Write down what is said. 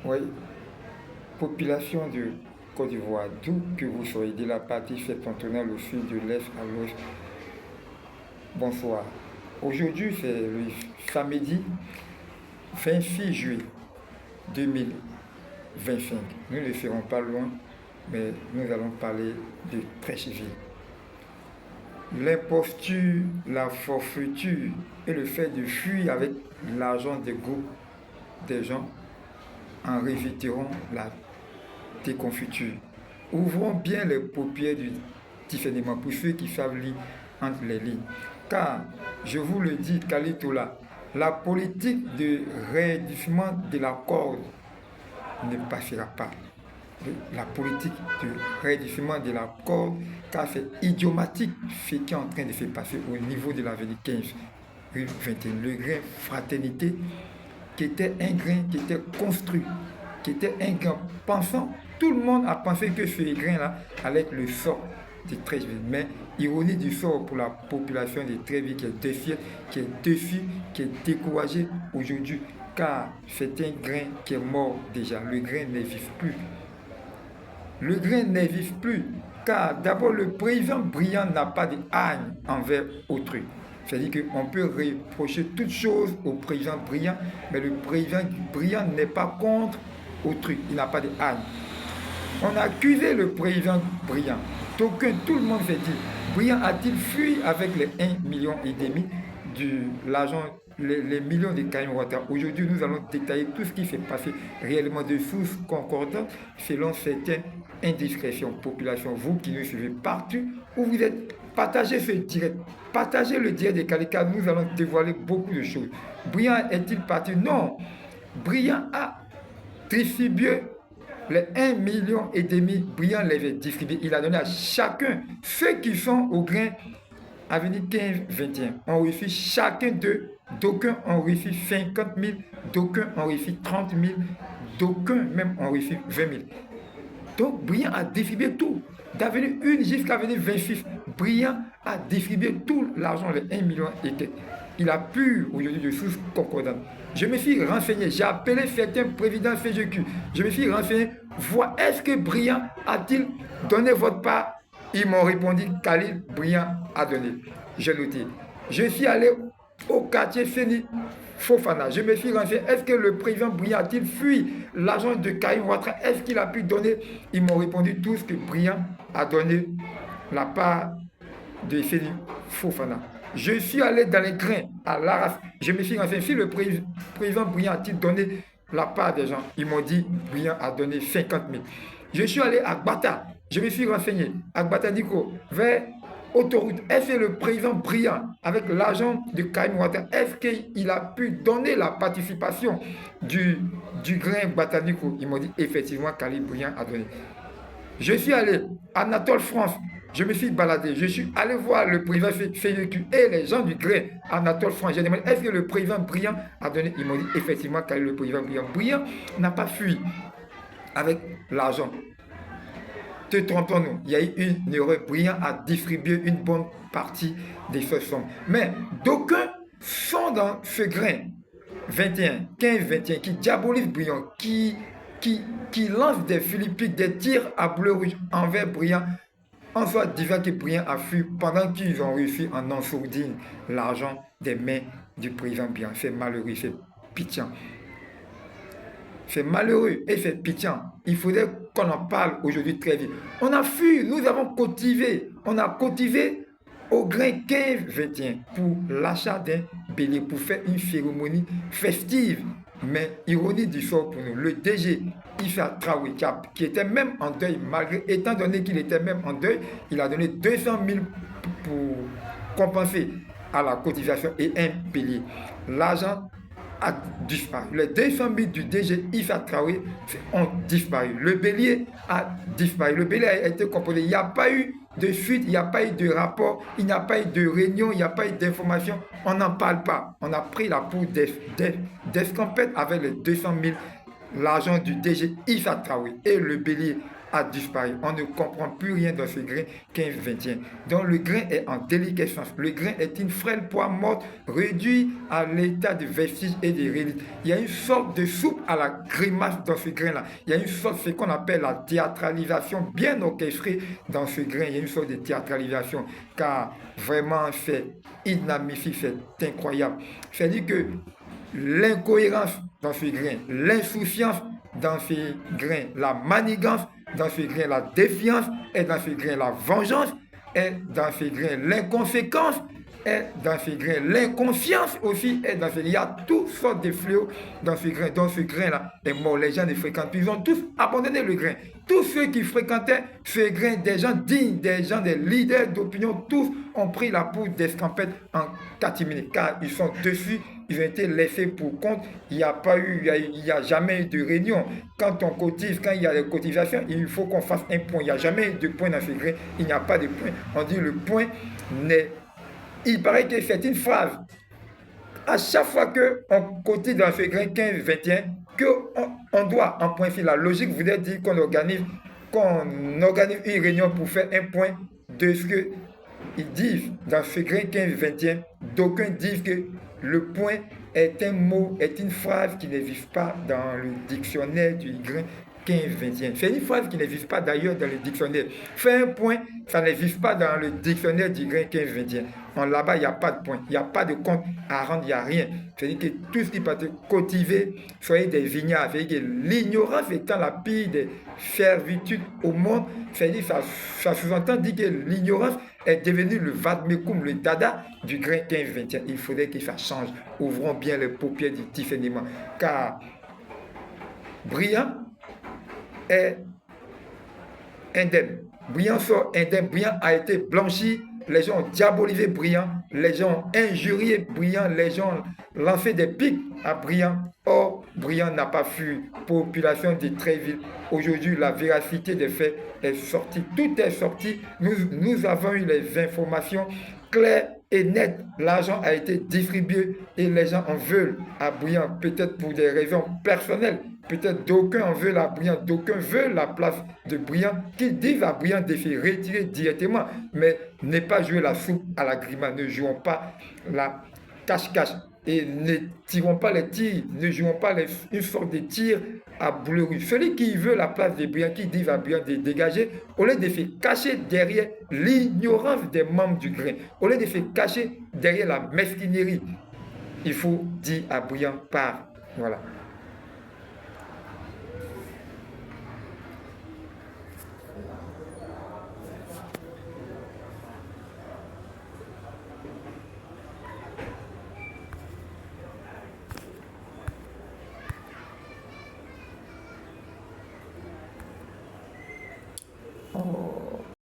Oui, population de Côte d'Ivoire, d'où que vous soyez, de la partie septentrionale au sud, de l'est à l'ouest, bonsoir. Aujourd'hui, c'est le samedi 26 juillet 2025. Nous ne serons pas loin, mais nous allons parler de Treichville. L'imposture, la forfaiture et le fait de fuir avec l'argent des groupes des gens en réviteront la déconfiture. Ouvrons bien les paupières du discernement pour ceux qui savent lire entre les lignes. Car, je vous le dis, Kalitola, la politique de réédification de la corde ne passera pas. La politique de réédification de la corde, car c'est idiomatique ce qui est en train de se passer au niveau de l'avenue 15, rue 21. Le grain fraternité, qui était un grain qui était construit, qui était un grain pensant, tout le monde a pensé que ce grain-là allait être le sort de Treichville. Mais ironie du sort pour la population de Treichville qui est défiée, qui est déçue, qui est découragée aujourd'hui, car c'est un grain qui est mort déjà. Le grain ne vit plus. Le grain ne vit plus, car d'abord le président brillant n'a pas de haine envers autrui. C'est-à-dire qu'on peut reprocher toutes choses au président brillant, mais le président brillant n'est pas contre autrui, il n'a pas de haine. On a accusé le président brillant. Tout le monde s'est dit, Brillant a-t-il fui avec les 1,5 million de l'argent, les millions de Karim Ouattara? Aujourd'hui, nous allons détailler tout ce qui s'est passé réellement de sources concordantes selon certaines indiscrétions. Population, vous qui nous suivez partout où vous êtes, partagez ce direct. Partagez le direct de Kalika, nous allons dévoiler beaucoup de choses. Brillant est-il parti? Non. Brillant a distribué les 1,5 million, Brillant les a distribués. Il a donné à chacun, ceux qui sont au grain avenue 15-21, ont reçu chacun d'eux. D'aucuns ont reçu 50 000, d'aucuns ont reçu 30 000, d'aucuns même ont reçu 20 000. Donc Brillant a distribué tout. D'avenue 1 jusqu'à avenue 26, Brillant a distribué tout l'argent, les 1,5 million. Il a pu aujourd'hui de sources concordantes. Je me suis renseigné, j'ai appelé certains présidents FGQ. Je me suis renseigné, voir est-ce que Brillant a-t-il donné votre part? Ils m'ont répondu, Khalil Brillant a donné. J'ai noté. Je suis allé au quartier Feni Fofana. Je me suis renseigné, est-ce que le président Brillant a-t-il fui l'argent de Karim Ouattara? Est-ce qu'il a pu donner? Ils m'ont répondu tous que Brillant a donné la part de Feni Fofana. Je suis allé dans les grains à Laras. Je me suis renseigné si le président Brillant a-t-il donné la part des gens. Ils m'ont dit Brillant a donné 50 000. Je suis allé à Gbata. Je me suis renseigné à Gbata Diko vers autoroute. Est-ce que le président Brillant, avec l'argent de Karim Ouattara, est-ce qu'il a pu donner la participation du grain Gbata Diko? Ils m'ont dit effectivement Karim Brillant a donné. Je suis allé à Anatole France. Je me suis baladé, je suis allé voir le président FGQ et les gens du grain Anatole France. J'ai demandé, est-ce que le président Brillant a donné? Ils m'ont dit effectivement que le président Brillant. Brillant n'a pas fui avec l'argent. Te trompons-nous, il y a eu une erreur. Brillant a distribué une bonne partie de ce sommes. Mais d'aucuns sont dans ce grain 21, 15-21 qui diabolise Brillant, qui lance des philippiques, des tirs à bleu rouge envers Brillant. En soit disant que Brillant a fui pendant qu'ils ont réussi en ensourdine l'argent des mains du président Brillant. C'est malheureux, c'est pitiant. C'est malheureux et c'est pitiant. Il faudrait qu'on en parle aujourd'hui très vite. On a fui, nous avons cultivé. On a cultivé au grain 15-21 pour l'achat d'un bélier, pour faire une cérémonie festive. Mais ironie du sort pour nous, le DG Issa Traoré, qui était même en deuil, malgré, étant donné qu'il était même en deuil, il a donné 200 000 pour compenser à la cotisation et un bélier. L'argent a disparu. Les 200 000 du DG Issa Traoré ont disparu. Le bélier a disparu. Le bélier a été composé. Il n'y a pas eu de suite, il n'y a pas eu de rapport, il n'y a pas eu de réunion, il n'y a pas eu d'information. On n'en parle pas. On a pris la poudre d'escampette avec les 200 000, l'argent du DG Issa Traoré. Et le bélier a disparu. On ne comprend plus rien dans ce grain 15-21. Donc le grain est en déliquescence. Le grain est une frêle poire morte, réduit à l'état de vestige et de relique. Il y a une sorte de soupe à la grimace dans ce grain-là. Il y a une sorte, ce qu'on appelle la théâtralisation bien orchestrée dans ce grain. Il y a une sorte de théâtralisation, car vraiment c'est inadmissible, c'est incroyable. C'est-à-dire que l'incohérence dans ce grain, l'insouciance dans ce grain, la manigance dans ce grain, la défiance est dans ce grain, la vengeance est dans ce grain, l'inconséquence est dans ce grain, l'inconscience aussi est dans ce grain. Il y a toutes sortes de fléaux dans ce grain. Donc ce grain-là est mort. Les gens ne fréquentent plus. Ils ont tous abandonné le grain. Tous ceux qui fréquentaient ce grain, des gens dignes, des gens, des leaders d'opinion, tous ont pris la poudre d'escampette en catimini, car ils sont dessus. Ils ont été laissés pour compte. Il n'y a pas eu, il n'y a jamais eu de réunion. Quand on cotise, quand il y a des cotisations, il faut qu'on fasse un point. Il n'y a jamais eu de point dans ce grain. Il n'y a pas de point. On dit le point n'est. Il paraît que c'est une phrase. À chaque fois qu'on cotise dans ce grain 15-21, qu'on doit, en principe, la logique voudrait dire qu'on organise une réunion pour faire un point de ce qu'ils disent dans ce grain 15-21. D'aucuns disent que le point est un mot, est une phrase qui n'existe pas dans le dictionnaire du grain 15-21. C'est une phrase qui n'existe pas d'ailleurs dans le dictionnaire. Faire un point, ça n'existe pas dans le dictionnaire du grain 15-21. Là-bas, il n'y a pas de point, il n'y a pas de compte à rendre, il n'y a rien. C'est-à-dire que tout ce qui peut être cultivé, soyez des vignables. C'est-à-dire que l'ignorance étant la pire des servitudes au monde, c'est-à-dire ça sous-entend dire que l'ignorance est devenue le vadmekum, le dada du grain 15-21. Il faudrait que ça change. Ouvrons bien les paupières du discernement. Car brillant est indemne. Brillant sort indemne. Brillant a été blanchi. Les gens ont diabolisé Brillant. Les gens ont injurié Brillant. Les gens ont lancé des pics à Brillant. Or, Brillant n'a pas fui. Population de Tréville. Aujourd'hui, la véracité des faits est sortie. Tout est sorti. Nous avons eu les informations claires et nettes. L'argent a été distribué et les gens en veulent à Brillant. Peut-être pour des raisons personnelles. Peut-être d'aucuns en veulent à Brillant, d'aucuns veulent la place de Brillant, qui disent à Brillant de se retirer directement, mais ne pas jouer la soupe à la grimace, ne jouons pas la cache-cache et ne tirons pas les tirs, ne jouons pas une sorte de tir à boulerie. Celui qui veut la place de Brillant, qui dit à Brillant de dégager, au lieu de se cacher derrière l'ignorance des membres du grain, au lieu de se cacher derrière la mesquinerie, il faut dire à Brillant, pars. Voilà.